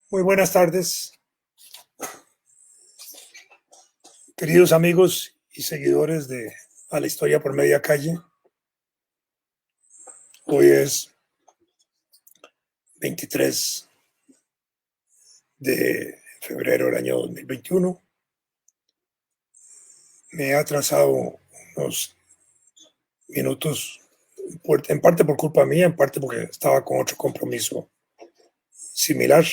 Muy buenas tardes, queridos amigos y seguidores de A la Historia por Media Calle. Hoy es 23 de febrero del año 2021. Me he atrasado unos minutos, en parte por culpa mía, en parte porque estaba con otro compromiso similar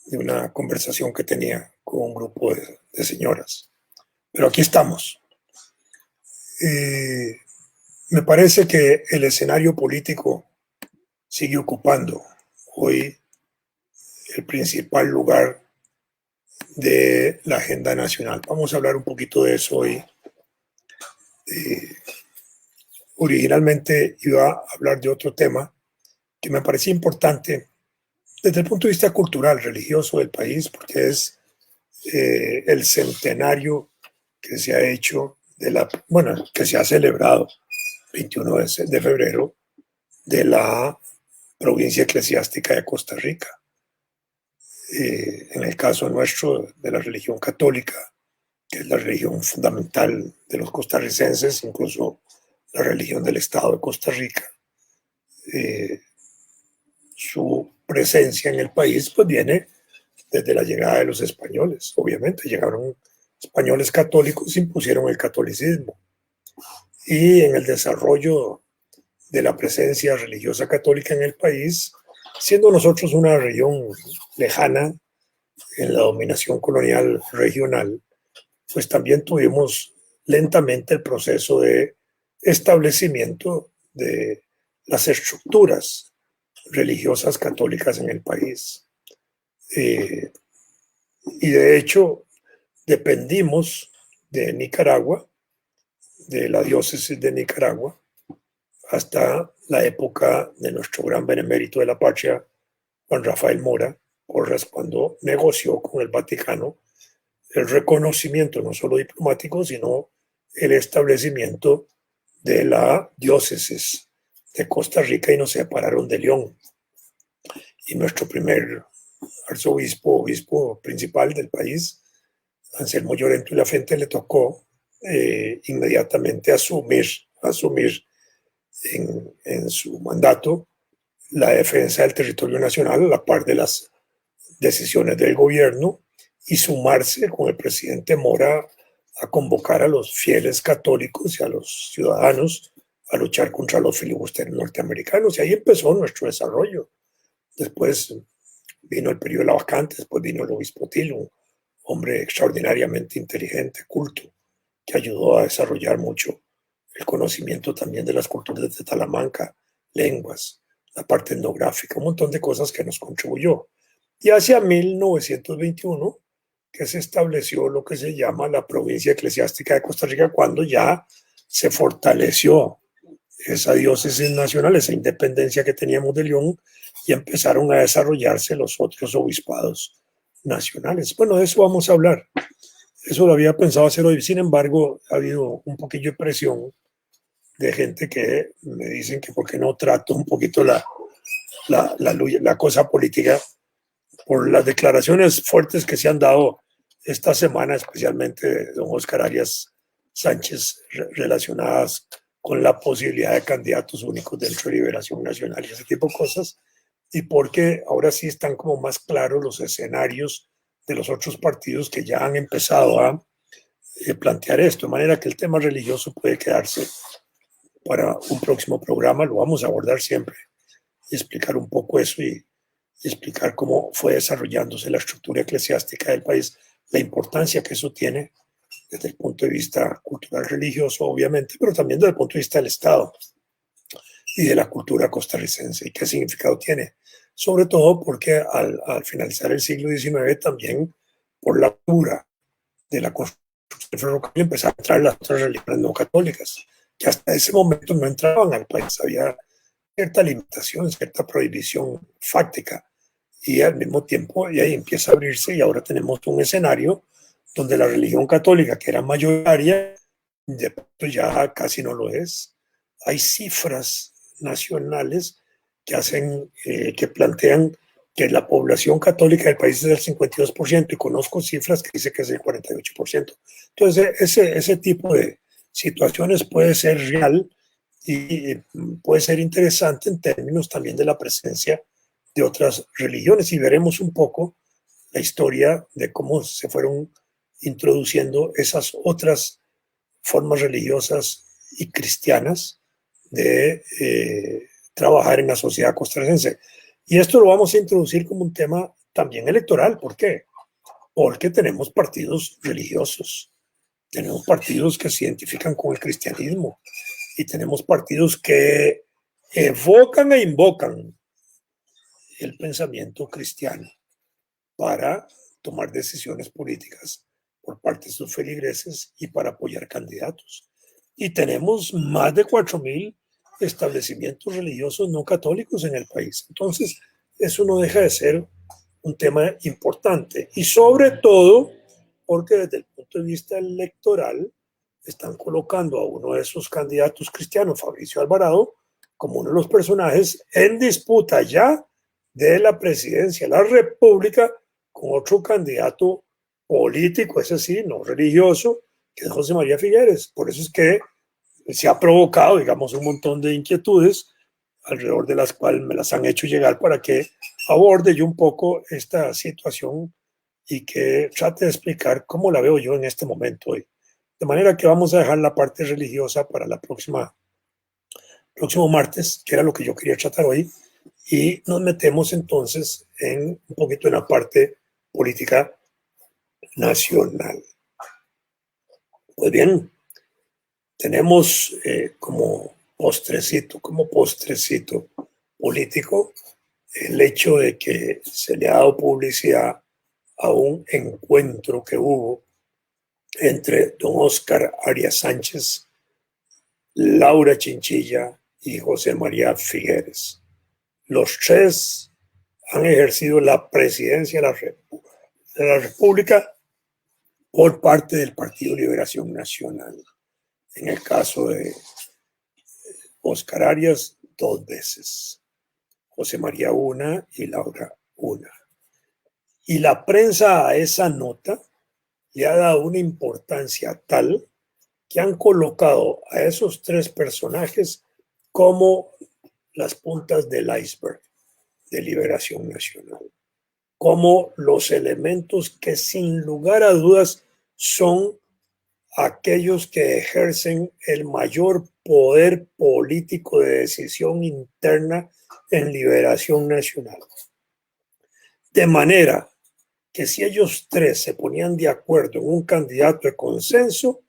de una conversación que tenía con un grupo de señoras. Pero aquí estamos. Eh, Me parece que el escenario político sigue ocupando hoy el principal lugar de la agenda nacional. Vamos a hablar un poquito de eso hoy. Eh, Originalmente iba a hablar de otro tema que me parecía importante desde el punto de vista cultural, religioso del país, porque es el centenario que se ha hecho bueno, que se ha celebrado 21 de febrero de la provincia eclesiástica de Costa Rica. En el caso nuestro de la religión católica, que es la religión fundamental de los costarricenses, incluso la religión del Estado de Costa Rica. Eh, Su presencia en el país pues viene desde la llegada de los españoles. Obviamente llegaron españoles católicos, impusieron el catolicismo, y en el desarrollo de la presencia religiosa católica en el país, siendo nosotros una región lejana en la dominación colonial regional, pues también tuvimos lentamente el proceso de establecimiento de las estructuras religiosas católicas en el país. Eh, y de hecho, dependimos de Nicaragua, de la diócesis de Nicaragua, hasta la época de nuestro gran benemérito de la patria, Juan Rafael Mora Porras, cuando negoció con el Vaticano el reconocimiento no solo diplomático, sino el establecimiento de la diócesis de Costa Rica, y nos separaron de León. Y nuestro primer obispo principal del país, Anselmo Llorento y La Fuente, le tocó inmediatamente asumir en su mandato la defensa del territorio nacional a la par de las decisiones del gobierno, y sumarse con el presidente Mora a convocar a los fieles católicos y a los ciudadanos a luchar contra los filibusteros norteamericanos. Y ahí empezó nuestro desarrollo. Después vino el periodo de la vacante, después vino el obispo Til, un hombre extraordinariamente inteligente, culto, que ayudó a desarrollar mucho el conocimiento también de las culturas de Talamanca, lenguas, la parte etnográfica, un montón de cosas que nos contribuyó. Y hacia 1921 que se estableció lo que se llama la provincia eclesiástica de Costa Rica, cuando ya se fortaleció esa diócesis nacional, esa independencia que teníamos de León, y empezaron a desarrollarse los otros obispados nacionales. Bueno, de eso vamos a hablar. Eso lo había pensado hacer hoy. Sin embargo, ha habido un poquillo de presión de gente que me dicen que por qué no trato un poquito la cosa política, por las declaraciones fuertes que se han dado esta semana, especialmente de don Oscar Arias Sánchez, relacionadas con la posibilidad de candidatos únicos dentro de Liberación Nacional y ese tipo de cosas, y porque ahora sí están como más claros los escenarios de los otros partidos que ya han empezado a plantear esto, de manera que el tema religioso puede quedarse para un próximo programa. Lo vamos a abordar siempre y explicar un poco eso, y explicar cómo fue desarrollándose la estructura eclesiástica del país, la importancia que eso tiene desde el punto de vista cultural religioso, obviamente, pero también desde el punto de vista del Estado y de la cultura costarricense, y qué significado tiene. Sobre todo porque al finalizar el siglo XIX también, por la cultura de la construcción del ferrocarril, empezaron a entrar las otras religiones no católicas, que hasta ese momento no entraban al país. Había cierta limitación, cierta prohibición fáctica, y al mismo tiempo y ahí empieza a abrirse, y ahora tenemos un escenario donde la religión católica, que era mayoritaria, de pronto ya casi no lo es. Hay cifras nacionales que plantean que la población católica del país es del 52% y conozco cifras que dicen que es del 48%. Entonces, ese tipo de situaciones puede ser real y puede ser interesante en términos también de la presencia de otras religiones, y veremos un poco la historia de cómo se fueron introduciendo esas otras formas religiosas y cristianas de trabajar en la sociedad costarricense. Y esto lo vamos a introducir como un tema también electoral. ¿Por qué? Porque tenemos partidos religiosos, tenemos partidos que se identifican con el cristianismo y tenemos partidos que evocan e invocan el pensamiento cristiano para tomar decisiones políticas por parte de sus feligreses y para apoyar candidatos. Y tenemos más de 4.000 establecimientos religiosos no católicos en el país. Entonces, eso no deja de ser un tema importante. Y sobre todo, porque desde el punto de vista electoral, están colocando a uno de esos candidatos cristianos, Fabricio Alvarado, como uno de los personajes en disputa ya de la presidencia de la República con otro candidato político, ese sí, no religioso, que es José María Figueres. Por eso es que se ha provocado, digamos, un montón de inquietudes alrededor de las cuales me las han hecho llegar para que aborde yo un poco esta situación y que trate de explicar cómo la veo yo en este momento hoy. De manera que vamos a dejar la parte religiosa para la próximo martes, que era lo que yo quería tratar hoy, y nos metemos entonces en un poquito en la parte política nacional. Pues bien, tenemos como postrecito político el hecho de que se le ha dado publicidad a un encuentro que hubo entre don Óscar Arias Sánchez, Laura Chinchilla y José María Figueres. Los tres han ejercido la presidencia de la República por parte del Partido Liberación Nacional. En el caso de Óscar Arias, 2 veces. José María una y Laura una. Y la prensa a esa nota le ha dado una importancia tal que han colocado a esos 3 personajes como las puntas del iceberg de Liberación Nacional, como los elementos que sin lugar a dudas son aquellos que ejercen el mayor poder político de decisión interna en Liberación Nacional. De manera que si ellos 3 se ponían de acuerdo en un candidato de consenso,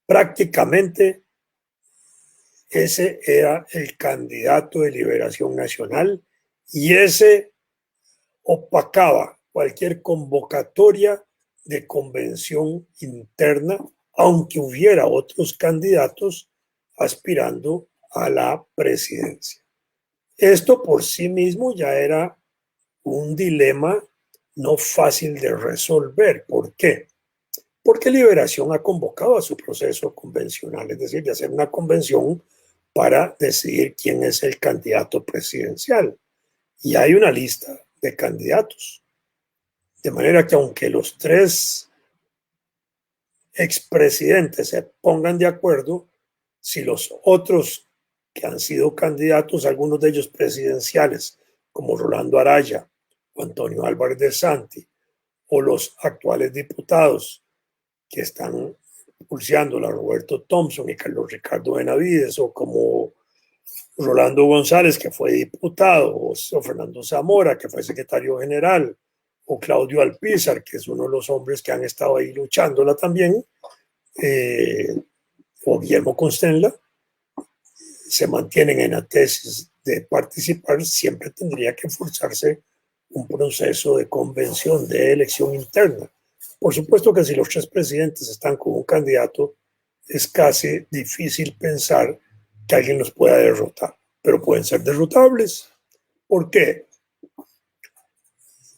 prácticamente ese era el candidato de Liberación Nacional y ese opacaba cualquier convocatoria de convención interna, aunque hubiera otros candidatos aspirando a la presidencia. Esto por sí mismo ya era un dilema no fácil de resolver. ¿Por qué? Porque Liberación ha convocado a su proceso convencional, es decir, de hacer una convención para decidir quién es el candidato presidencial. Y hay una lista de candidatos. De manera que aunque los 3 expresidentes se pongan de acuerdo, si los otros que han sido candidatos, algunos de ellos presidenciales, como Rolando Araya o Antonio Álvarez de Santi, o los actuales diputados que están pulseándola, Roberto Thompson y Carlos Ricardo Benavides, o como Rolando González, que fue diputado, o Fernando Zamora, que fue secretario general, o Claudio Alpizar, que es uno de los hombres que han estado ahí luchándola también, o Guillermo Constenla, se mantienen en la tesis de participar, siempre tendría que forzarse un proceso de convención, de elección interna. Por supuesto que si los 3 presidentes están con un candidato, es casi difícil pensar que alguien los pueda derrotar, pero pueden ser derrotables. ¿Por qué?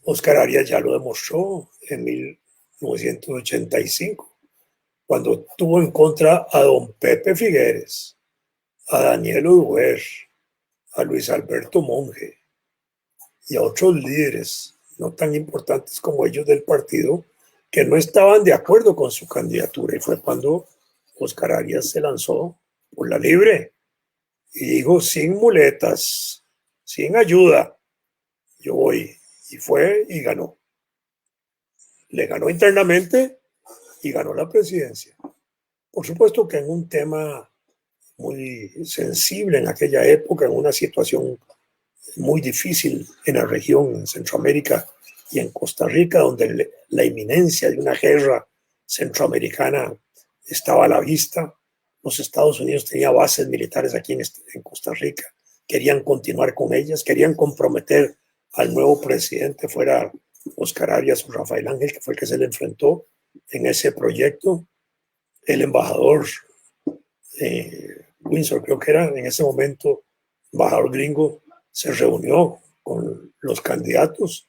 Óscar Arias ya lo demostró en 1985, cuando tuvo en contra a don Pepe Figueres, a Daniel Oduber, a Luis Alberto Monge y a otros líderes no tan importantes como ellos del partido que no estaban de acuerdo con su candidatura. Y fue cuando Óscar Arias se lanzó por la libre y dijo, sin muletas, sin ayuda, yo voy. Y fue y ganó. Le ganó internamente y ganó la presidencia. Por supuesto que en un tema muy sensible en aquella época, en una situación muy difícil en la región, en Centroamérica y en Costa Rica, donde la inminencia de una guerra centroamericana estaba a la vista. Los Estados Unidos tenían bases militares aquí en Costa Rica, querían continuar con ellas, querían comprometer al nuevo presidente, fuera Óscar Arias o Rafael Ángel, que fue el que se le enfrentó en ese proyecto. El embajador Windsor, creo que era en ese momento, embajador gringo, se reunió con los candidatos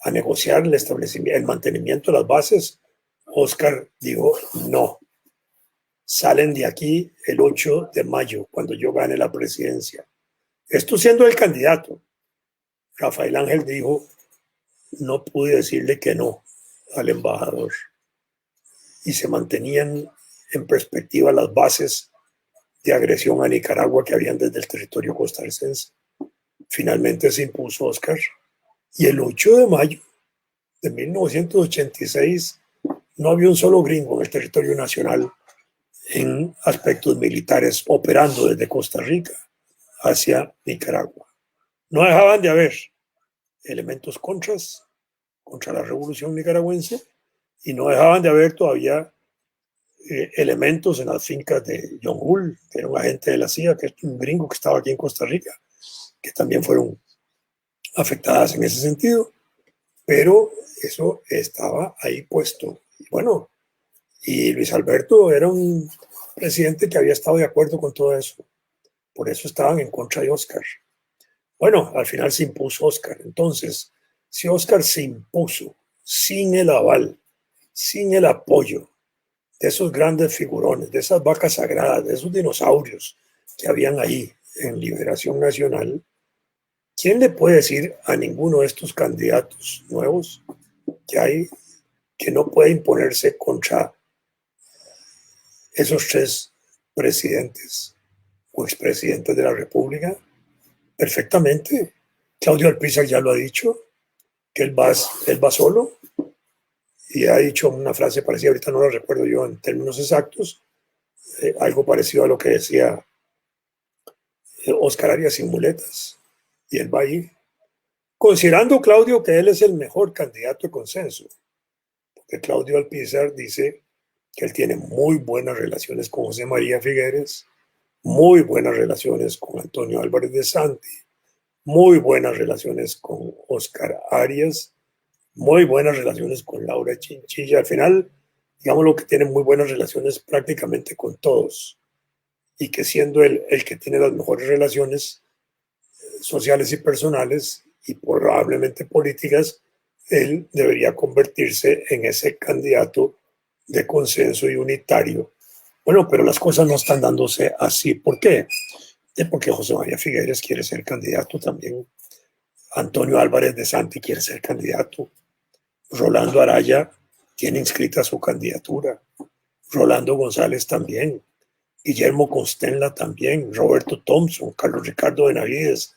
a negociar el establecimiento, el mantenimiento de las bases. Óscar dijo, no, salen de aquí el 8 de mayo, cuando yo gane la presidencia. Esto siendo el candidato. Rafael Ángel dijo, no pude decirle que no al embajador. Y se mantenían en perspectiva las bases de agresión a Nicaragua que habían desde el territorio costarricense. Finalmente se impuso Óscar y el 8 de mayo de 1986 no había un solo gringo en el territorio nacional en aspectos militares operando desde Costa Rica hacia Nicaragua. No dejaban de haber elementos contra la revolución nicaragüense y no dejaban de haber todavía elementos en las fincas de John Hull, que era un agente de la CIA, que es un gringo que estaba aquí en Costa Rica, que también fueron afectadas en ese sentido, pero eso estaba ahí puesto. Y bueno, y Luis Alberto era un presidente que había estado de acuerdo con todo eso, por eso estaban en contra de Óscar. Bueno, al final se impuso Óscar. Entonces, si Óscar se impuso sin el aval, sin el apoyo de esos grandes figurones, de esas vacas sagradas, de esos dinosaurios que habían ahí en Liberación Nacional, ¿quién le puede decir a ninguno de estos candidatos nuevos que hay que no puede imponerse contra esos tres presidentes o expresidentes de la República? Perfectamente. Claudio Alpizar ya lo ha dicho, que él va solo, y ha dicho una frase parecida, ahorita no la recuerdo yo en términos exactos, algo parecido a lo que decía Óscar Arias sin muletas, y él va ahí, considerando Claudio que él es el mejor candidato de consenso, porque Claudio Alpizar dice que él tiene muy buenas relaciones con José María Figueres, muy buenas relaciones con Antonio Álvarez de Santi, muy buenas relaciones con Óscar Arias, muy buenas relaciones con Laura Chinchilla. Al final, digamos lo que tiene muy buenas relaciones prácticamente con todos, y que siendo él el que tiene las mejores relaciones sociales y personales y probablemente políticas, él debería convertirse en ese candidato de consenso y unitario. Bueno, pero las cosas no están dándose así. ¿Por qué? Porque José María Figueres quiere ser candidato también. Antonio Álvarez de Santi quiere ser candidato. Rolando Araya tiene inscrita su candidatura. Rolando González también. Guillermo Constenla también. Roberto Thompson, Carlos Ricardo Benavides,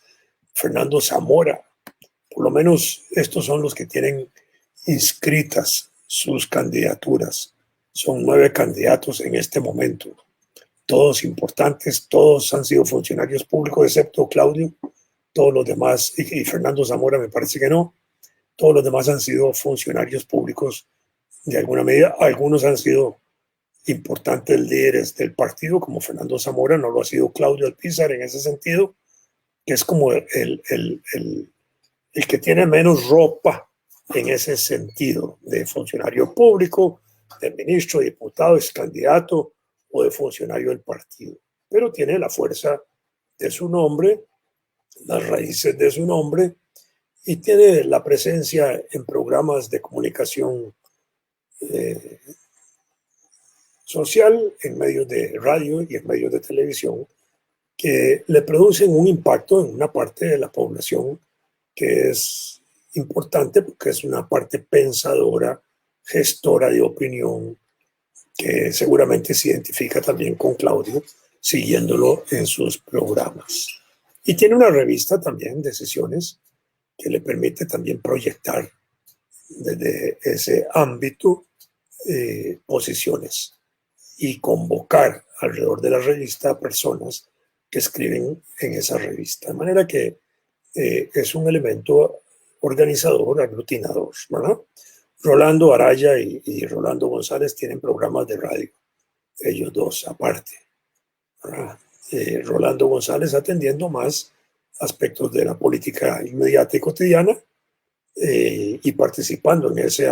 Fernando Zamora. Por lo menos estos son los que tienen inscritas sus candidaturas. Son 9 candidatos en este momento. Todos importantes, todos han sido funcionarios públicos, excepto Claudio. Todos los demás, y Fernando Zamora me parece que no, todos los demás han sido funcionarios públicos de alguna medida. Algunos han sido importantes líderes del partido, como Fernando Zamora, no lo ha sido Claudio Alpizar en ese sentido, que es como el que tiene menos ropa en ese sentido, de funcionario público, de ministro, diputado, ex candidato o de funcionario del partido. Pero tiene la fuerza de su nombre, las raíces de su nombre, y tiene la presencia en programas de comunicación social, en medios de radio y en medios de televisión, que le producen un impacto en una parte de la población que es importante porque es una parte pensadora, gestora de opinión, que seguramente se identifica también con Claudio, siguiéndolo en sus programas. Y tiene una revista también de sesiones que le permite también proyectar desde ese ámbito posiciones y convocar alrededor de la revista a personas que escriben en esa revista. De manera que es un elemento organizador, aglutinador, ¿verdad? Rolando Araya y Rolando González tienen programas de radio, ellos dos aparte, ¿verdad? Rolando González atendiendo más aspectos de la política inmediata y cotidiana y participando en ese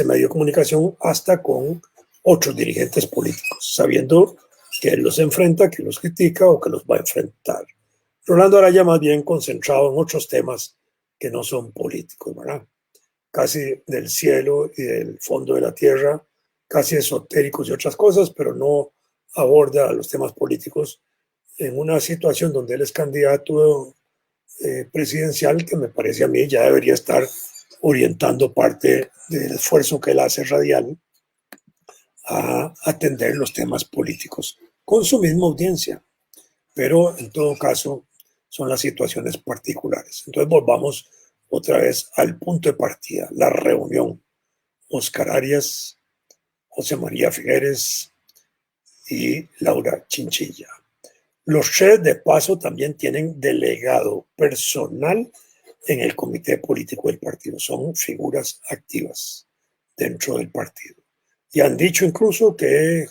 medio de comunicación hasta con otros dirigentes políticos, sabiendo que él los enfrenta, que los critica o que los va a enfrentar. Rolando Araya más bien concentrado en otros temas que no son políticos, ¿verdad? Casi del cielo y del fondo de la tierra, casi esotéricos y otras cosas, pero no aborda los temas políticos en una situación donde él es candidato presidencial que me parece a mí ya debería estar orientando parte del esfuerzo que él hace radial a atender los temas políticos con su misma audiencia, pero en todo caso son las situaciones particulares. Entonces volvamos otra vez al punto de partida, la reunión. Oscar Arias, José María Figueres y Laura Chinchilla. Los tres, de paso, también tienen delegado personal en el comité político del partido. Son figuras activas dentro del partido. Y han dicho incluso que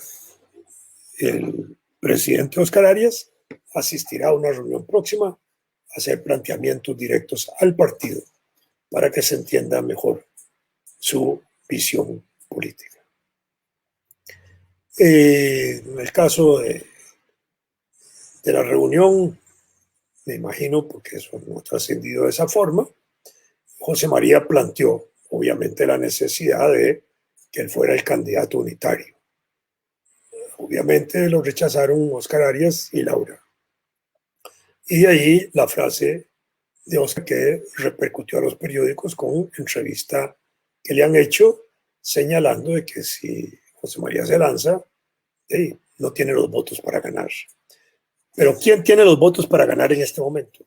el presidente Oscar Arias asistirá a una reunión próxima a hacer planteamientos directos al partido para que se entienda mejor su visión política. En el caso de la reunión, me imagino, porque eso no ha trascendido de esa forma, José María planteó, obviamente, la necesidad de que él fuera el candidato unitario. Obviamente lo rechazaron Oscar Arias y Laura. Y de ahí la frase de Oscar que repercutió a los periódicos con entrevista que le han hecho, señalando de que si José María se lanza, no tiene los votos para ganar. Pero ¿quién tiene los votos para ganar en este momento?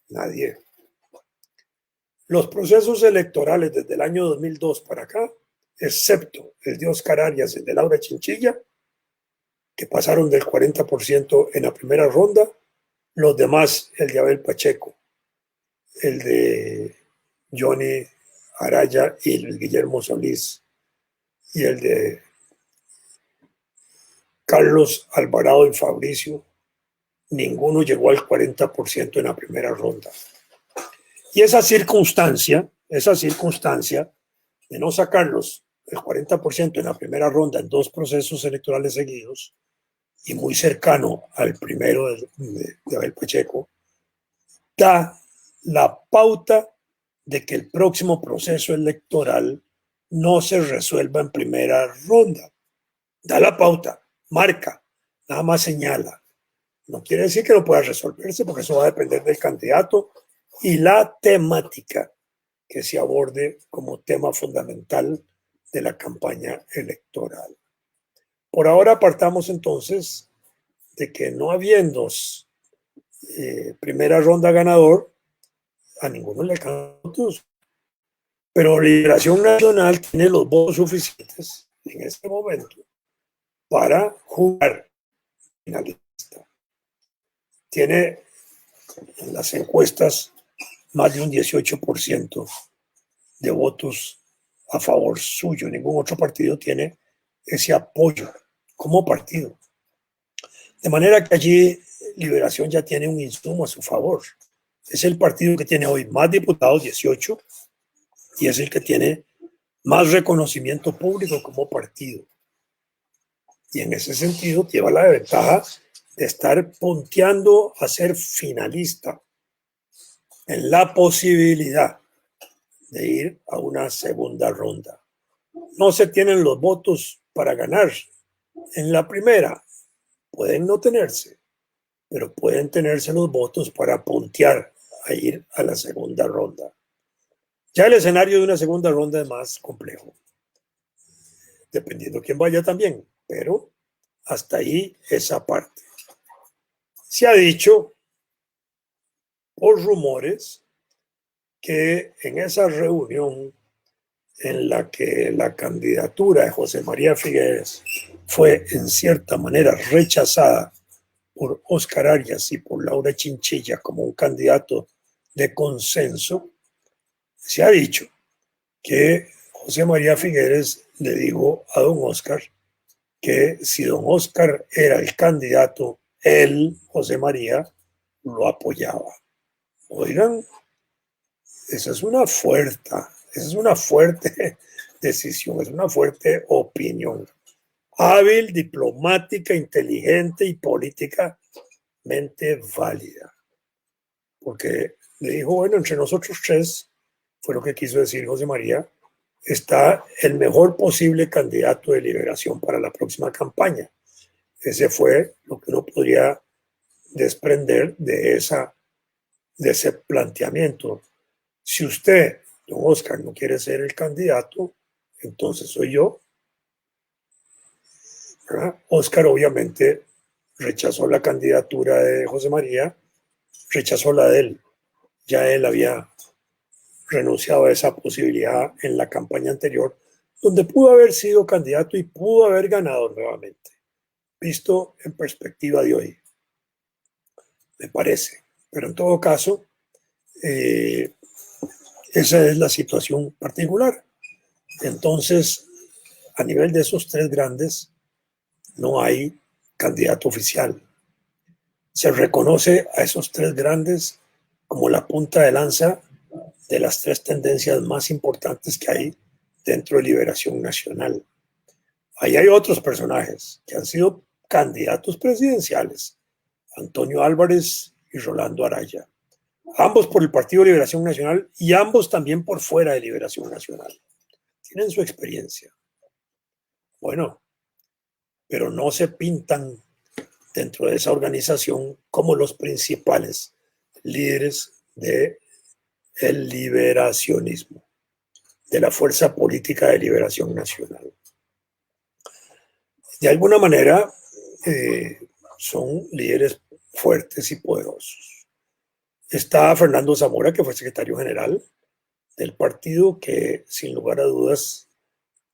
Nadie. Los procesos electorales desde el año 2002 para acá, excepto el de Oscar Arias y el de Laura Chinchilla, que pasaron del 40% en la primera ronda, los demás, el de Abel Pacheco, el de Johnny Araya y Luis Guillermo Solís, y el de Carlos Alvarado y Fabricio, ninguno llegó al 40% en la primera ronda. Y esa circunstancia de no sacarlos el 40% en la primera ronda en dos procesos electorales seguidos y muy cercano al primero de Abel Pacheco, da la pauta de que el próximo proceso electoral no se resuelva en primera ronda. Da la pauta, marca, nada más señala. No quiere decir que no pueda resolverse, porque eso va a depender del candidato y la temática que se aborde como tema fundamental de la campaña electoral. Por ahora partamos entonces de que no habiendo primera ronda ganador, a ninguno le alcanzan votos. Pero Liberación Nacional tiene los votos suficientes en este momento para jugar finalista. Tiene en las encuestas más de un 18% de votos a favor suyo. Ningún otro partido tiene ese apoyo como partido. De manera que allí Liberación ya tiene un insumo a su favor. Es el partido que tiene hoy más diputados, 18, y es el que tiene más reconocimiento público como partido. Y en ese sentido lleva la ventaja de estar punteando a ser finalista en la posibilidad de ir a una segunda ronda. No se tienen los votos para ganar en la primera. Pueden no tenerse, pero pueden tenerse los votos para puntear a ir a la segunda ronda. Ya el escenario de una segunda ronda es más complejo, dependiendo quién vaya también, pero hasta ahí esa parte. Se ha dicho por rumores que en esa reunión en la que la candidatura de José María Figueres fue en cierta manera rechazada por Óscar Arias y por Laura Chinchilla como un candidato de consenso, se ha dicho que José María Figueres le dijo a don Óscar que si don Óscar era el candidato, él, José María, lo apoyaba. Oigan, esa es una fuerte decisión, es una fuerte opinión. Hábil, diplomática, inteligente y políticamente válida. Porque le dijo, bueno, entre nosotros tres, fue lo que quiso decir José María, está el mejor posible candidato de Liberación para la próxima campaña. Ese fue lo que uno podría desprender de ese planteamiento. Si usted, don Óscar, no quiere ser el candidato, entonces soy yo. ¿Verdad? Óscar obviamente rechazó la candidatura de José María, rechazó la de él. Ya él había renunciado a esa posibilidad en la campaña anterior, donde pudo haber sido candidato y pudo haber ganado nuevamente, visto en perspectiva de hoy, me parece. Pero en todo caso, esa es la situación particular. Entonces, a nivel de esos tres grandes, no hay candidato oficial. Se reconoce a esos tres grandes como la punta de lanza de las tres tendencias más importantes que hay dentro de Liberación Nacional. Ahí hay otros personajes que han sido candidatos presidenciales, Antonio Álvarez y Rolando Araya, ambos por el Partido de Liberación Nacional y ambos también por fuera de Liberación Nacional. Tienen su experiencia. Bueno, pero no se pintan dentro de esa organización como los principales líderes del liberacionismo, de la Fuerza Política de Liberación Nacional. De alguna manera, son líderes fuertes y poderosos. Está Fernando Zamora, que fue secretario general del partido, que sin lugar a dudas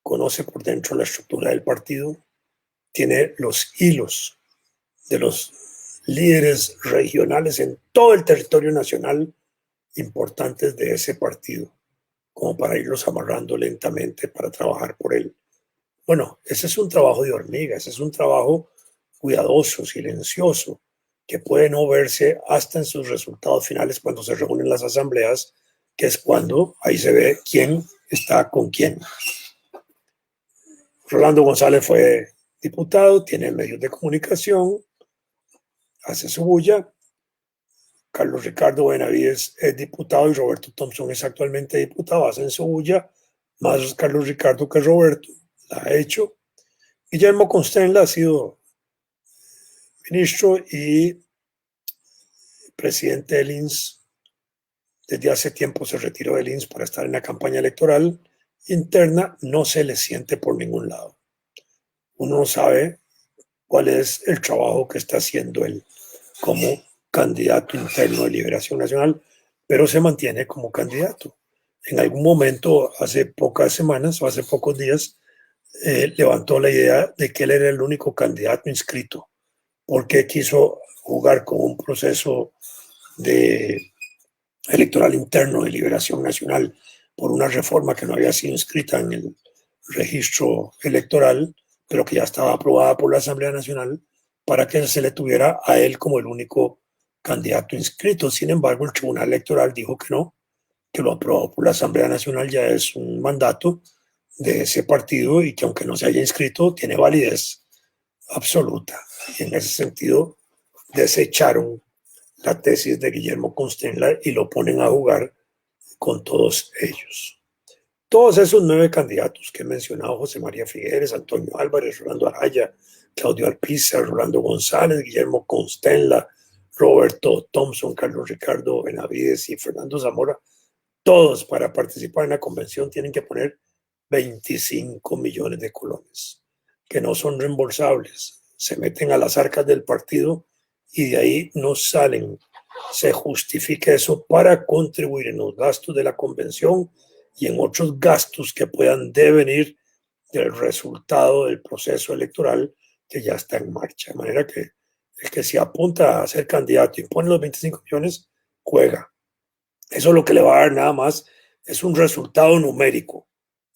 conoce por dentro la estructura del partido, tiene los hilos de los líderes regionales en todo el territorio nacional importantes de ese partido, como para irlos amarrando lentamente para trabajar por él. Bueno, ese es un trabajo de hormiga, ese es un trabajo cuidadoso, silencioso, que puede no verse hasta en sus resultados finales cuando se reúnen las asambleas, que es cuando ahí se ve quién está con quién. Rolando González fue diputado, tiene medios de comunicación, hace su bulla. Carlos Ricardo Benavides es diputado y Roberto Thompson es actualmente diputado, hacen su bulla, más Carlos Ricardo que Roberto, la ha hecho. Guillermo Constenla ha sido ministro y presidente del INS. Desde hace tiempo se retiró del INS para estar en la campaña electoral interna, no se le siente por ningún lado. Uno no sabe cuál es el trabajo que está haciendo él como candidato interno de Liberación Nacional, pero se mantiene como candidato. En algún momento, hace pocas semanas o hace pocos días, levantó la idea de que él era el único candidato inscrito, porque quiso jugar con un proceso electoral interno de Liberación Nacional por una reforma que no había sido inscrita en el registro electoral, pero que ya estaba aprobada por la Asamblea Nacional, para que se le tuviera a él como el único candidato inscrito. Sin embargo, el Tribunal Electoral dijo que no, que lo aprobó por la Asamblea Nacional, ya es un mandato de ese partido y que aunque no se haya inscrito, tiene validez absoluta. Y en ese sentido, desecharon la tesis de Guillermo Constenla y lo ponen a jugar con todos ellos. Todos esos 9 candidatos que he mencionado, José María Figueres, Antonio Álvarez, Rolando Araya, Claudio Alpizar, Rolando González, Guillermo Constenla, Roberto Thompson, Carlos Ricardo Benavides y Fernando Zamora, todos para participar en la convención tienen que poner 25 millones de colones, que no son reembolsables. Se meten a las arcas del partido y de ahí no salen. Se justifica eso para contribuir en los gastos de la convención y en otros gastos que puedan devenir del resultado del proceso electoral que ya está en marcha. De manera que el que se apunta a ser candidato y pone los 25 millones, juega. Eso lo que le va a dar nada más es un resultado numérico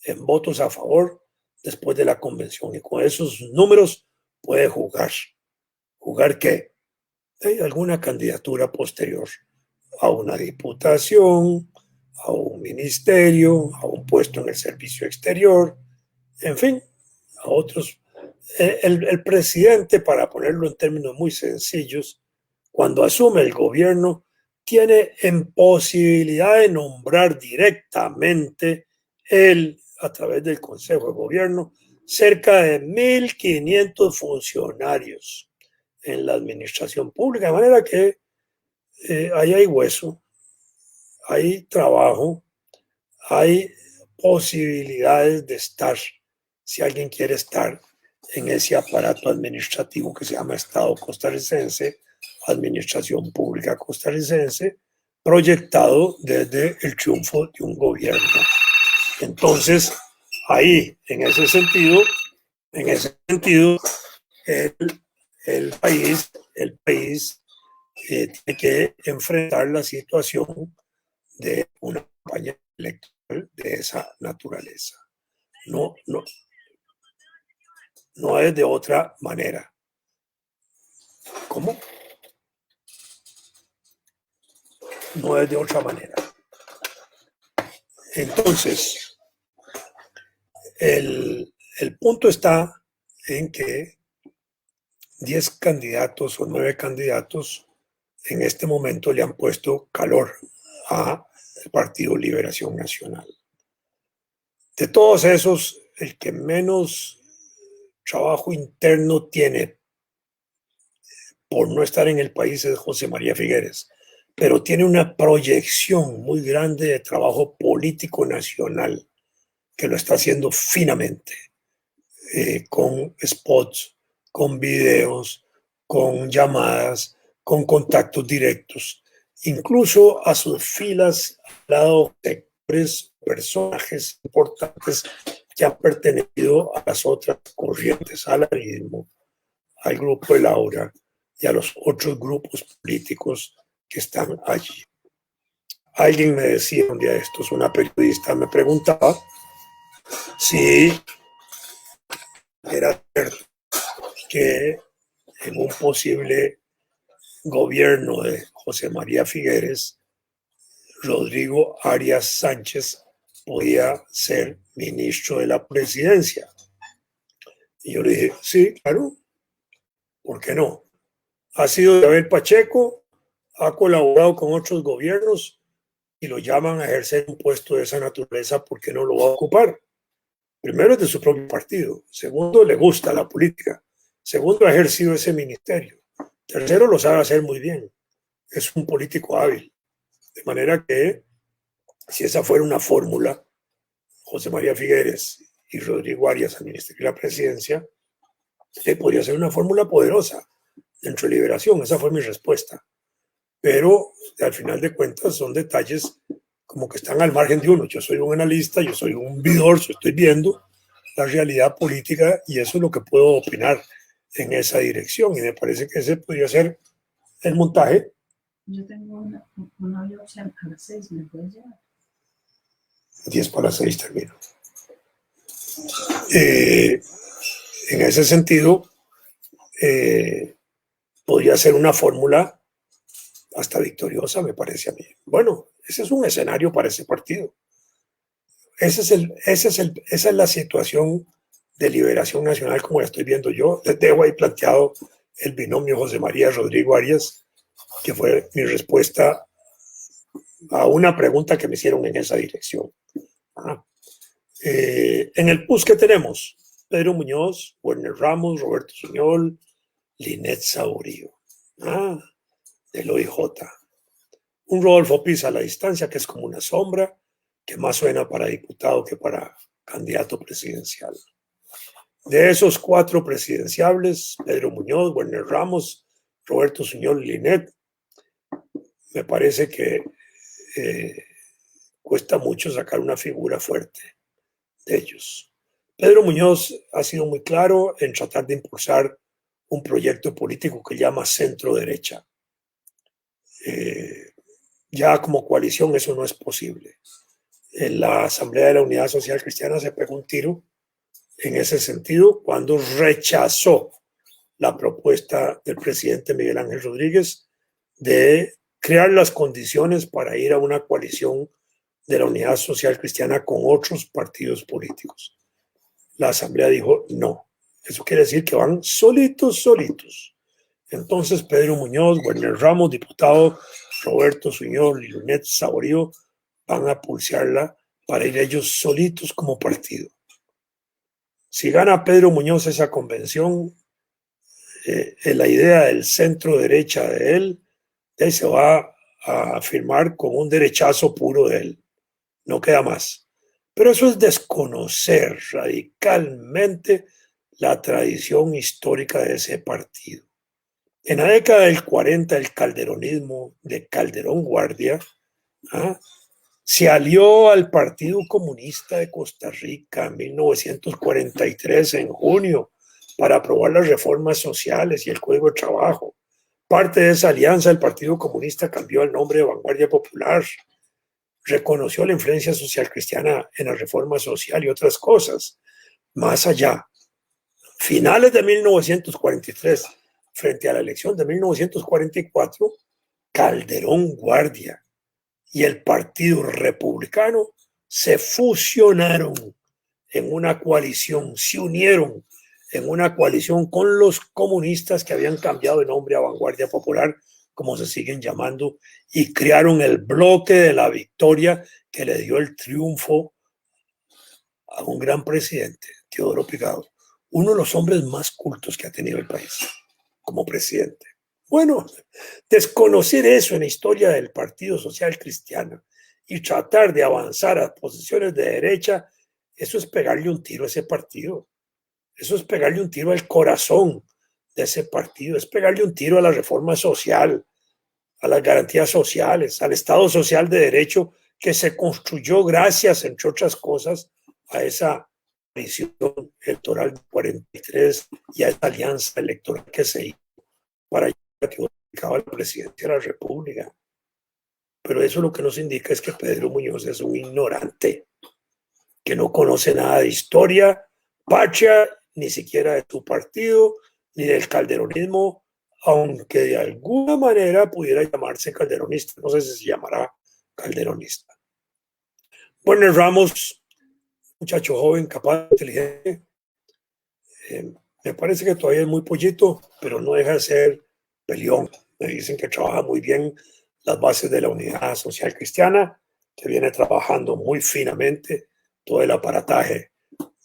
en votos a favor después de la convención. Y con esos números puede jugar. ¿Jugar qué? Hay alguna candidatura posterior a una diputación, a un ministerio, a un puesto en el servicio exterior, en fin, a otros. El presidente, para ponerlo en términos muy sencillos, cuando asume el gobierno, tiene en posibilidad de nombrar directamente él, a través del Consejo de Gobierno, cerca de 1.500 funcionarios en la administración pública, de manera que ahí hay hueso, hay trabajo, hay posibilidades de estar, si alguien quiere estar en ese aparato administrativo que se llama Estado costarricense, Administración Pública costarricense, proyectado desde el triunfo de un gobierno. Entonces, ahí, en ese sentido, el país tiene que enfrentar la situación de una campaña electoral de esa naturaleza. No, no, no es de otra manera. ¿Cómo? No es de otra manera. Entonces, el punto está en que 10 candidatos o 9 candidatos en este momento le han puesto calor al Partido Liberación Nacional. De todos esos, el que menos trabajo interno tiene por no estar en el país es José María Figueres, pero tiene una proyección muy grande de trabajo político nacional que lo está haciendo finamente, con spots, con videos, con llamadas, con contactos directos. Incluso a sus filas al lado sectores, personajes importantes que han pertenecido a las otras corrientes, al arismo, al grupo de Laura y a los otros grupos políticos que están allí. Alguien me decía un día de estos, una periodista me preguntaba si era cierto que en un posible gobierno de José María Figueres, Rodrigo Arias Sánchez podía ser ministro de la presidencia. Y yo le dije, sí, claro, ¿por qué no? Ha sido Abel Pacheco, ha colaborado con otros gobiernos y lo llaman a ejercer un puesto de esa naturaleza, ¿por qué no lo va a ocupar? Primero, es de su propio partido. Segundo, le gusta la política. Segundo, ha ejercido ese ministerio. Tercero, lo sabe hacer muy bien. Es un político hábil. De manera que, si esa fuera una fórmula, José María Figueres y Rodrigo Arias al Ministerio de la Presidencia, podría ser una fórmula poderosa dentro de Liberación. Esa fue mi respuesta. Pero, al final de cuentas, son detalles como que están al margen de uno. Yo soy un analista, yo soy un vidor, yo estoy viendo la realidad política y eso es lo que puedo opinar en esa dirección. Y me parece que ese podría ser el montaje. Yo tengo una biopsia a las 6, ¿me puedes llevar? 10 para las 6 termino. En ese sentido, podría ser una fórmula hasta victoriosa, me parece a mí. Bueno, ese es un escenario para ese partido. Esa es la situación de Liberación Nacional como la estoy viendo yo. Les dejo ahí planteado el binomio José María Rodrigo Arias, que fue mi respuesta a una pregunta que me hicieron en esa dirección. En el PUS que tenemos, Pedro Muñoz, Werner Ramos, Roberto Suñol, Linet Saborío. del OIJ. Un Rodolfo Pisa a la distancia que es como una sombra, que más suena para diputado que para candidato presidencial. De esos 4 presidenciables, Pedro Muñoz, Werner Ramos, Roberto Suñol y Linet, me parece que cuesta mucho sacar una figura fuerte de ellos. Pedro Muñoz ha sido muy claro en tratar de impulsar un proyecto político que llama centro derecha. Ya como coalición eso no es posible. En la Asamblea de la Unidad Social Cristiana se pegó un tiro en ese sentido cuando rechazó la propuesta del presidente Miguel Ángel Rodríguez de crear las condiciones para ir a una coalición de la Unidad Social Cristiana con otros partidos políticos. La Asamblea dijo no. Eso quiere decir que van solitos. Entonces Pedro Muñoz, Werner Ramos, diputado, Roberto Suñol y Lunet Saborío van a pulsearla para ir ellos solitos como partido. Si gana Pedro Muñoz esa convención, la idea del centro derecha de él se va a firmar con un derechazo puro de él. No queda más. Pero eso es desconocer radicalmente la tradición histórica de ese partido. En la década del 40, el calderonismo de Calderón Guardia se alió al Partido Comunista de Costa Rica en 1943, en junio, para aprobar las reformas sociales y el Código de Trabajo. Parte de esa alianza, el Partido Comunista cambió el nombre de Vanguardia Popular, reconoció la influencia social cristiana en la reforma social y otras cosas. Más allá, finales de 1943, frente a la elección de 1944, Calderón Guardia y el Partido Republicano se fusionaron en una coalición, se unieron en una coalición con los comunistas que habían cambiado de nombre a Vanguardia Popular, como se siguen llamando, y crearon el bloque de la victoria que le dio el triunfo a un gran presidente, Teodoro Pigado, uno de los hombres más cultos que ha tenido el país como presidente. Bueno, desconocer eso en la historia del Partido Social Cristiano y tratar de avanzar a posiciones de derecha, eso es pegarle un tiro a ese partido. Eso es pegarle un tiro al corazón de ese partido, es pegarle un tiro a la reforma social, a las garantías sociales, al Estado social de derecho que se construyó gracias, entre otras cosas, a esa coalición electoral de 43 y a esa alianza electoral que se hizo para que ubicaba la presidencia de la República. Pero eso lo que nos indica es que Pedro Muñoz es un ignorante, que no conoce nada de historia, patria, ni siquiera de su partido, ni del calderonismo, aunque de alguna manera pudiera llamarse calderonista. No sé si se llamará calderonista. Werner Ramos, muchacho joven, capaz, inteligente, me parece que todavía es muy pollito, pero no deja de ser peleón. Me dicen que trabaja muy bien las bases de la Unidad Social Cristiana, que viene trabajando muy finamente todo el aparataje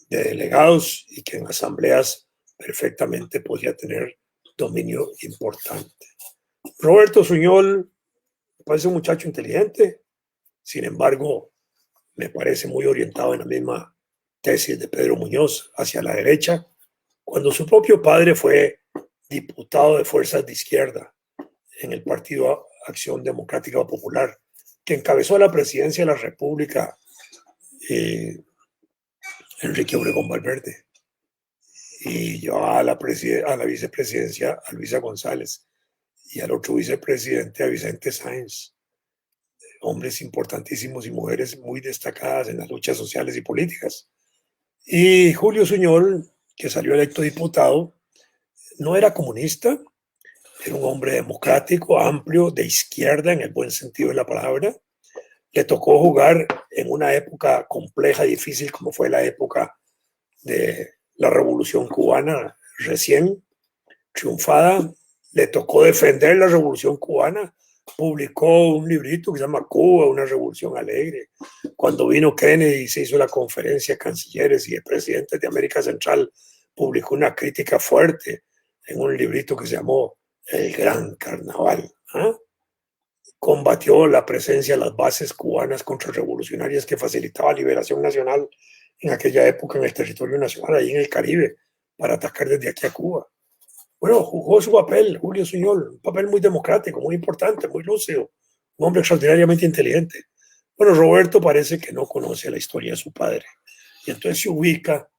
de delegados y que en asambleas perfectamente podría tener dominio importante. Roberto Suñol me parece un muchacho inteligente, sin embargo, me parece muy orientado en la misma tesis de Pedro Muñoz hacia la derecha, cuando su propio padre fue diputado de fuerzas de izquierda en el Partido Acción Democrática Popular, que encabezó la presidencia de la República Enrique Obregón Valverde, y llevaba a la vicepresidencia a Luisa González y al otro vicepresidente a Vicente Sáenz, hombres importantísimos y mujeres muy destacadas en las luchas sociales y políticas. Y Julio Suñol, que salió electo diputado, no era comunista, era un hombre democrático, amplio, de izquierda en el buen sentido de la palabra. Le tocó jugar en una época compleja y difícil como fue la época de la Revolución Cubana recién triunfada. Le tocó defender la Revolución Cubana. Publicó un librito que se llama Cuba, una revolución alegre. Cuando vino Kennedy y se hizo la conferencia de cancilleres y de presidentes de América Central, publicó una crítica fuerte en un librito que se llamó El Gran Carnaval. ¿ah? Combatió la presencia de las bases cubanas contrarrevolucionarias que facilitaba liberación nacional en aquella época en el territorio nacional, ahí en el Caribe, para atacar desde aquí a Cuba. Bueno, jugó su papel, Julio Suñol, un papel muy democrático, muy importante, muy lúcido, un hombre extraordinariamente inteligente. Bueno, Roberto parece que no conoce la historia de su padre y entonces se ubica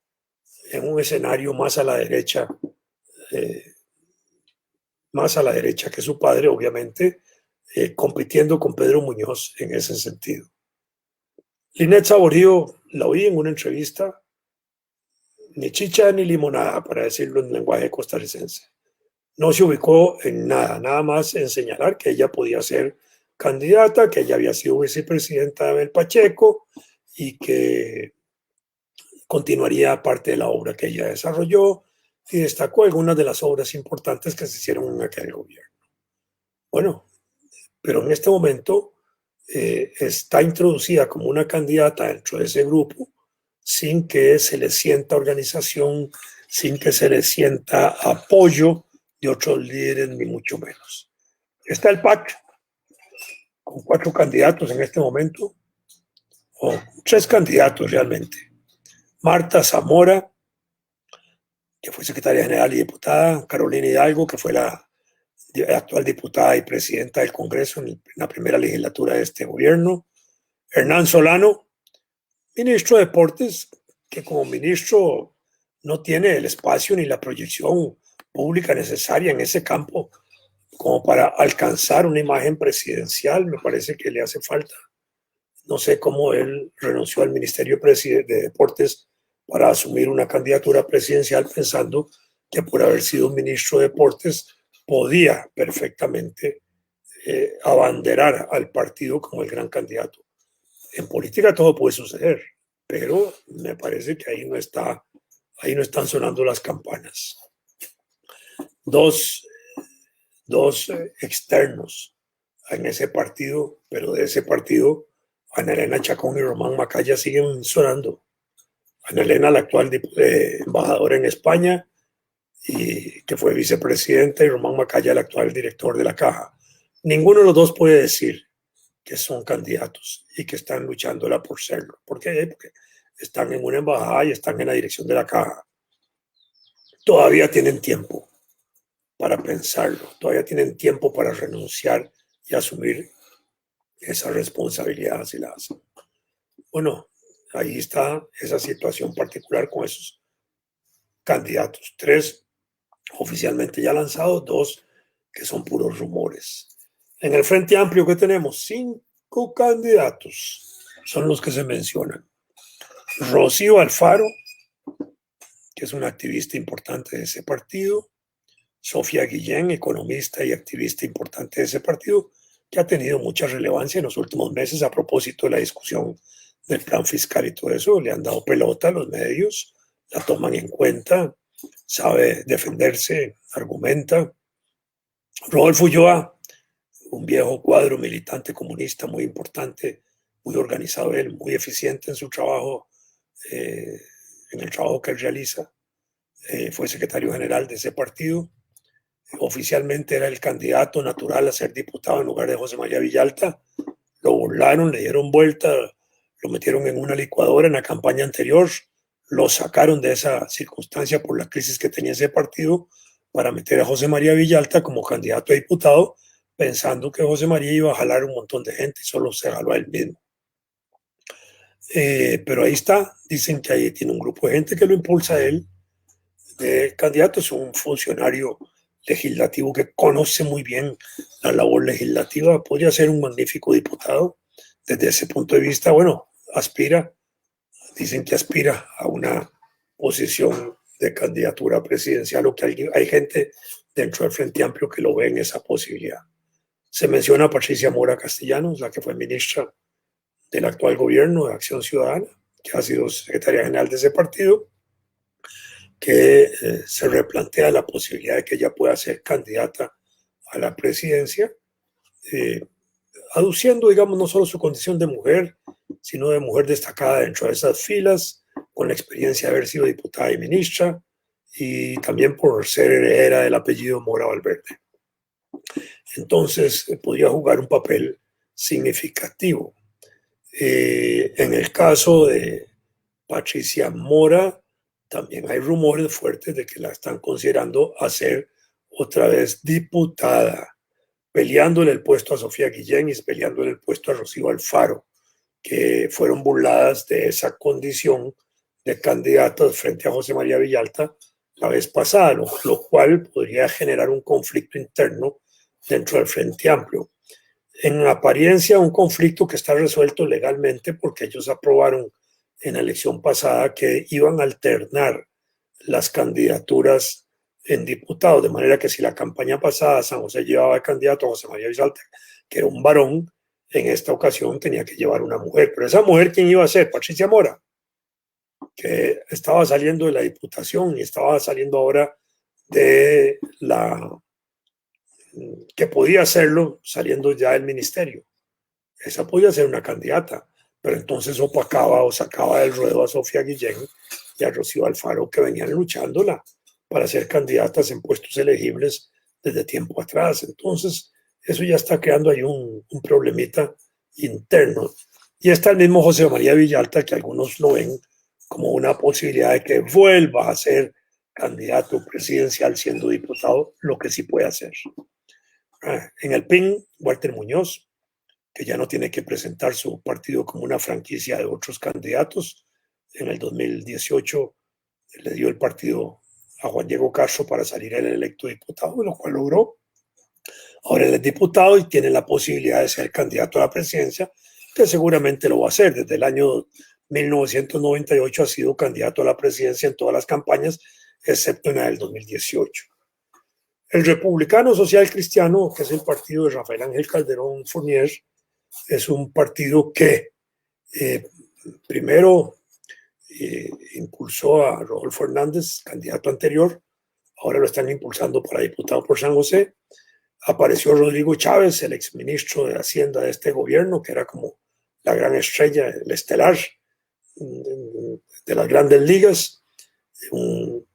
en un escenario eh, más a la derecha que su padre, obviamente, compitiendo con Pedro Muñoz en ese sentido. Linet Saborío la oí en una entrevista, ni chicha ni limonada, para decirlo en lenguaje costarricense. No se ubicó en nada, nada más en señalar que ella podía ser candidata, que ella había sido vicepresidenta de Abel Pacheco y que continuaría parte de la obra que ella desarrolló y destacó algunas de las obras importantes que se hicieron en aquel gobierno. Bueno, pero en este momento está introducida como una candidata dentro de ese grupo sin que se le sienta organización, sin que se le sienta apoyo de otros líderes, ni mucho menos. Está el PAC con 4 candidatos en este momento, o 3 candidatos realmente. Marta Zamora, que fue secretaria general y diputada, Carolina Hidalgo, que fue la actual diputada y presidenta del Congreso en la primera legislatura de este gobierno, Hernán Solano, ministro de Deportes, que como ministro no tiene el espacio ni la proyección pública necesaria en ese campo como para alcanzar una imagen presidencial, me parece que le hace falta. No sé cómo él renunció al Ministerio de Deportes para asumir una candidatura presidencial pensando que por haber sido un ministro de Deportes podía perfectamente abanderar al partido como el gran candidato. En política todo puede suceder, pero me parece que ahí no están sonando las campanas. Dos externos en ese partido, pero de ese partido, Ana Elena Chacón y Román Macaya siguen sonando. Ana Elena, la actual embajadora en España, y que fue vicepresidenta, y Román Macaya, el actual director de la Caja. Ninguno de los dos puede decir que son candidatos y que están luchándola por serlo. ¿Por qué? Porque están en una embajada y están en la dirección de la Caja. Todavía tienen tiempo para pensarlo, todavía tienen tiempo para renunciar y asumir esa responsabilidad si la hacen. Bueno, ahí está esa situación particular con esos candidatos. 3 oficialmente ya lanzados, 2 que son puros rumores. En el Frente Amplio, ¿qué tenemos? 5 candidatos son los que se mencionan. Rocío Alfaro, que es una activista importante de ese partido. Sofía Guillén, economista y activista importante de ese partido, que ha tenido mucha relevancia en los últimos meses a propósito de la discusión del plan fiscal y todo eso. Le han dado pelota a los medios, la toman en cuenta, sabe defenderse, argumenta. Rodolfo Ulloa, un viejo cuadro militante comunista muy importante, muy organizado él, muy eficiente en su trabajo, en el trabajo que él realiza. Fue secretario general de ese partido. Oficialmente era el candidato natural a ser diputado en lugar de José María Villalta. Lo burlaron, le dieron vuelta, lo metieron en una licuadora en la campaña anterior, lo sacaron de esa circunstancia por la crisis que tenía ese partido para meter a José María Villalta como candidato a diputado, pensando que José María iba a jalar un montón de gente y solo se jaló a él mismo. Pero ahí está, dicen que ahí tiene un grupo de gente que lo impulsa a él. El candidato es un funcionario legislativo que conoce muy bien la labor legislativa, podría ser un magnífico diputado. Desde ese punto de vista, bueno, dicen que aspira a una posición de candidatura presidencial, o que hay gente dentro del Frente Amplio que lo ve en esa posibilidad. Se menciona a Patricia Mora Castellanos, la que fue ministra del actual gobierno de Acción Ciudadana, que ha sido secretaria general de ese partido, que se replantea la posibilidad de que ella pueda ser candidata a la presidencia, aduciendo, digamos, no solo su condición de mujer, sino de mujer destacada dentro de esas filas, con la experiencia de haber sido diputada y ministra, y también por ser heredera del apellido Mora Valverde. entonces podría jugar un papel significativo. En el caso de Patricia Mora, también hay rumores fuertes de que la están considerando hacer otra vez diputada, peleándole el puesto a Sofía Guillén y peleándole el puesto a Rocío Alfaro, que fueron burladas de esa condición de candidatos frente a José María Villalta la vez pasada, lo cual podría generar un conflicto interno dentro del Frente Amplio. En apariencia, un conflicto que está resuelto legalmente porque ellos aprobaron en la elección pasada que iban a alternar las candidaturas en diputados, de manera que si la campaña pasada San José llevaba el candidato a José María Villalta, que era un varón, en esta ocasión tenía que llevar una mujer. Pero esa mujer, ¿quién iba a ser? Patricia Mora, que estaba saliendo de la diputación y estaba saliendo ahora de la que podía hacerlo saliendo ya del ministerio. Esa podía ser una candidata, pero entonces opacaba o sacaba del ruedo a Sofía Guillén y a Rocío Alfaro, que venían luchándola para ser candidatas en puestos elegibles desde tiempo atrás. Entonces, eso ya está creando ahí un problemita interno. Y está el mismo José María Villalta, que algunos lo ven como una posibilidad de que vuelva a ser candidato presidencial siendo diputado, lo que sí puede hacer. En el PIN, Walter Muñoz, que ya no tiene que presentar su partido como una franquicia de otros candidatos. En el 2018 le dio el partido a Juan Diego Castro para salir el electo diputado, lo cual logró. Ahora él es diputado y tiene la posibilidad de ser candidato a la presidencia, que seguramente lo va a hacer. Desde el año 1998 ha sido candidato a la presidencia en todas las campañas, excepto en la del 2018. El Republicano Social Cristiano, que es el partido de Rafael Ángel Calderón Fournier, es un partido que primero impulsó a Rodolfo Hernández, candidato anterior, ahora lo están impulsando para diputado por San José. Apareció Rodrigo Chávez, el exministro de Hacienda de este gobierno, que era como la gran estrella, el estelar de las grandes ligas, un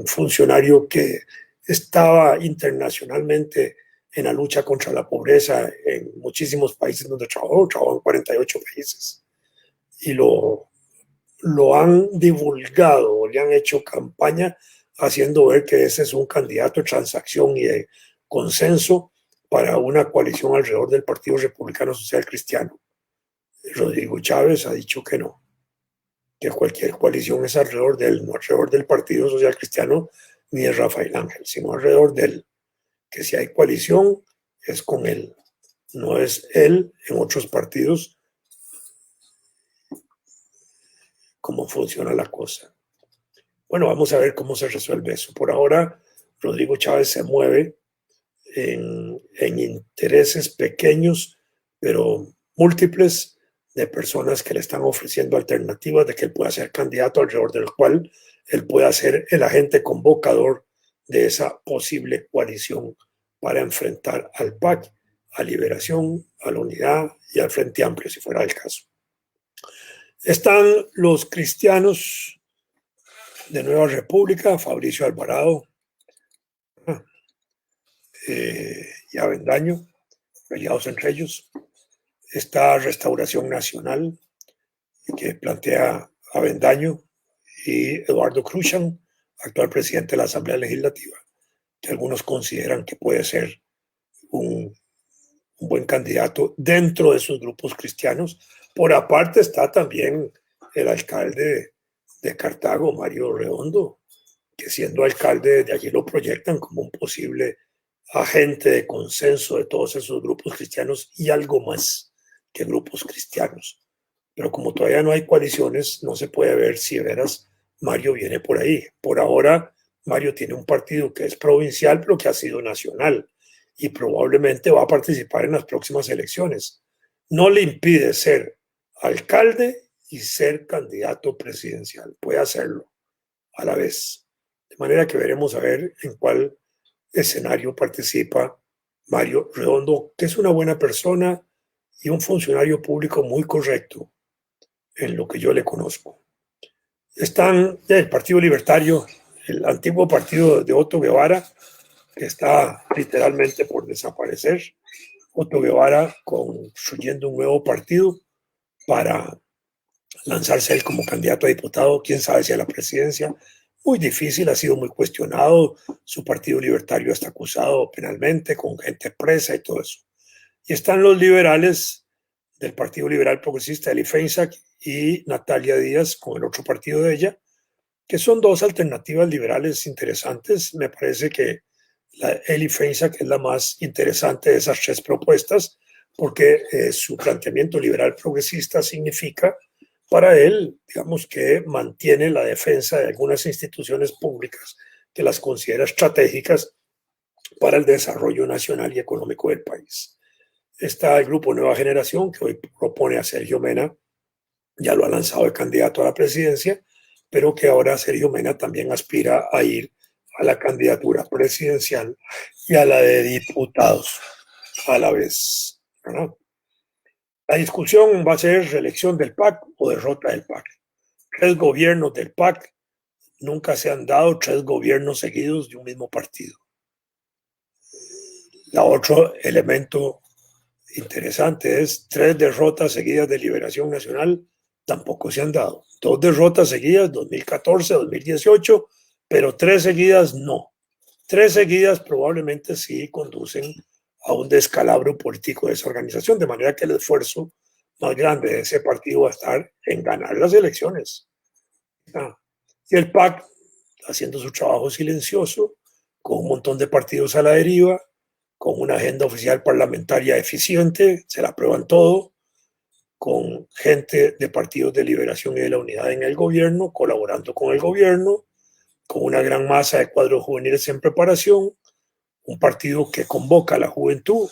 funcionario que estaba internacionalmente en la lucha contra la pobreza en muchísimos países donde trabajó en 48 países. Y lo han divulgado, le han hecho campaña haciendo ver que ese es un candidato de transacción y de consenso para una coalición alrededor del Partido Republicano Social Cristiano. Rodrigo Chávez ha dicho que no, que cualquier coalición es alrededor de él, no alrededor del Partido Social Cristiano ni de Rafael Ángel, sino alrededor de él. Que si hay coalición es con él, no es él en otros partidos. Cómo funciona la cosa. Bueno, vamos a ver cómo se resuelve eso. Por ahora, Rodrigo Chávez se mueve en intereses pequeños, pero múltiples, de personas que le están ofreciendo alternativas de que él pueda ser candidato, alrededor del cual él pueda ser el agente convocador de esa posible coalición para enfrentar al PAC, a Liberación, a la Unidad y al Frente Amplio, si fuera el caso. Están los cristianos de Nueva República, Fabricio Alvarado y Avendaño, peleados entre ellos. Está Restauración Nacional, que plantea Avendaño, y Eduardo Cruzan, actual presidente de la Asamblea Legislativa, que algunos consideran que puede ser un buen candidato dentro de esos grupos cristianos. Por aparte está también el alcalde de Cartago, Mario Redondo, que siendo alcalde de allí lo proyectan como un posible agente de consenso de todos esos grupos cristianos y algo más que grupos cristianos. Pero como todavía no hay coaliciones, no se puede ver si de veras Mario viene por ahí. Por ahora, Mario tiene un partido que es provincial, pero que ha sido nacional y probablemente va a participar en las próximas elecciones. No le impide ser alcalde y ser candidato presidencial. Puede hacerlo a la vez. De manera que veremos a ver en cuál escenario participa Mario Redondo, que es una buena persona y un funcionario público muy correcto en lo que yo le conozco. Están el Partido Libertario, el antiguo partido de Otto Guevara, que está literalmente por desaparecer. Otto Guevara construyendo un nuevo partido para lanzarse él como candidato a diputado, quién sabe si a la presidencia. Muy difícil, ha sido muy cuestionado. Su partido libertario está acusado penalmente, con gente presa y todo eso. Y están los liberales del Partido Liberal Progresista, Eli Feinsack y Natalia Díaz, con el otro partido de ella, que son dos alternativas liberales interesantes. Me parece que la Eli Feinsack es la más interesante de esas tres propuestas, porque su planteamiento liberal progresista significa para él, digamos, que mantiene la defensa de algunas instituciones públicas que las considera estratégicas para el desarrollo nacional y económico del país. Está el grupo Nueva Generación, que hoy propone a Sergio Mena, ya lo ha lanzado de candidato a la presidencia, pero que ahora Sergio Mena también aspira a ir a la candidatura presidencial y a la de diputados a la vez, ¿verdad? La discusión va a ser reelección del PAC o derrota del PAC. 3 gobiernos del PAC, nunca se han dado 3 gobiernos seguidos de un mismo partido. La otro elemento interesante es 3 derrotas seguidas de Liberación Nacional, tampoco se han dado. 2 derrotas seguidas, 2014, 2018, pero 3 seguidas no. 3 seguidas probablemente sí conducen a un descalabro político de esa organización, de manera que el esfuerzo más grande de ese partido va a estar en ganar las elecciones. Y el PAC haciendo su trabajo silencioso, con un montón de partidos a la deriva, con una agenda oficial parlamentaria eficiente, se la aprueban todo, con gente de partidos de liberación y de la unidad en el gobierno, colaborando con el gobierno, con una gran masa de cuadros juveniles en preparación, un partido que convoca a la juventud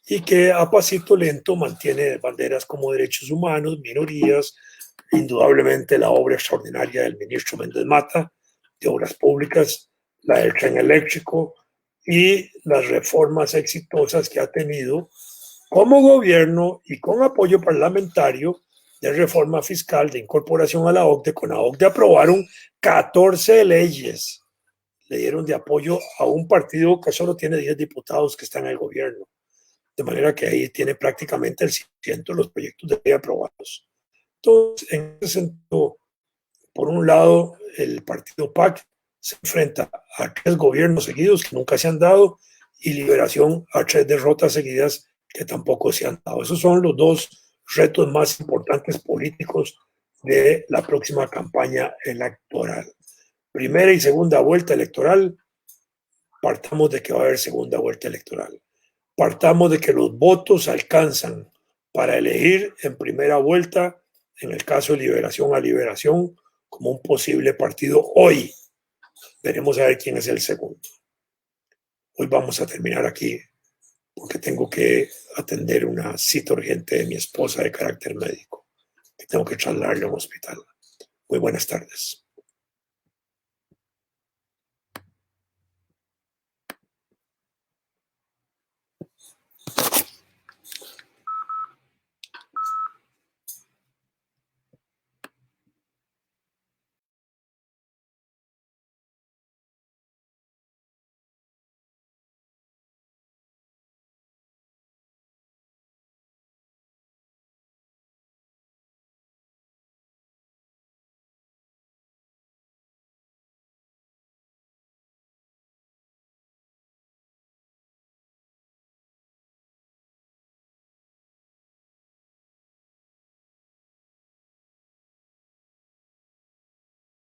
y que a pasito lento mantiene banderas como derechos humanos, minorías, indudablemente la obra extraordinaria del ministro Méndez Mata, de Obras Públicas, la del tren eléctrico y las reformas exitosas que ha tenido como gobierno y con apoyo parlamentario de reforma fiscal, de incorporación a la OCDE. Con la OCDE aprobaron 14 leyes, le dieron de apoyo a un partido que solo tiene 10 diputados que están en el gobierno. De manera que ahí tiene prácticamente el 100% de los proyectos de ley aprobados. Entonces, en ese sentido, por un lado, el partido PAC se enfrenta a 3 gobiernos seguidos que nunca se han dado y Liberación a 3 derrotas seguidas que tampoco se han dado. Esos son los 2 retos más importantes políticos de la próxima campaña electoral. Primera y segunda vuelta electoral, partamos de que va a haber segunda vuelta electoral. Partamos de que los votos alcanzan para elegir en primera vuelta, en el caso de Liberación a Liberación, como un posible partido hoy. Veremos a ver quién es el segundo. Hoy vamos a terminar aquí porque tengo que atender una cita urgente de mi esposa de carácter médico, que tengo que trasladarle a un hospital. Muy buenas tardes.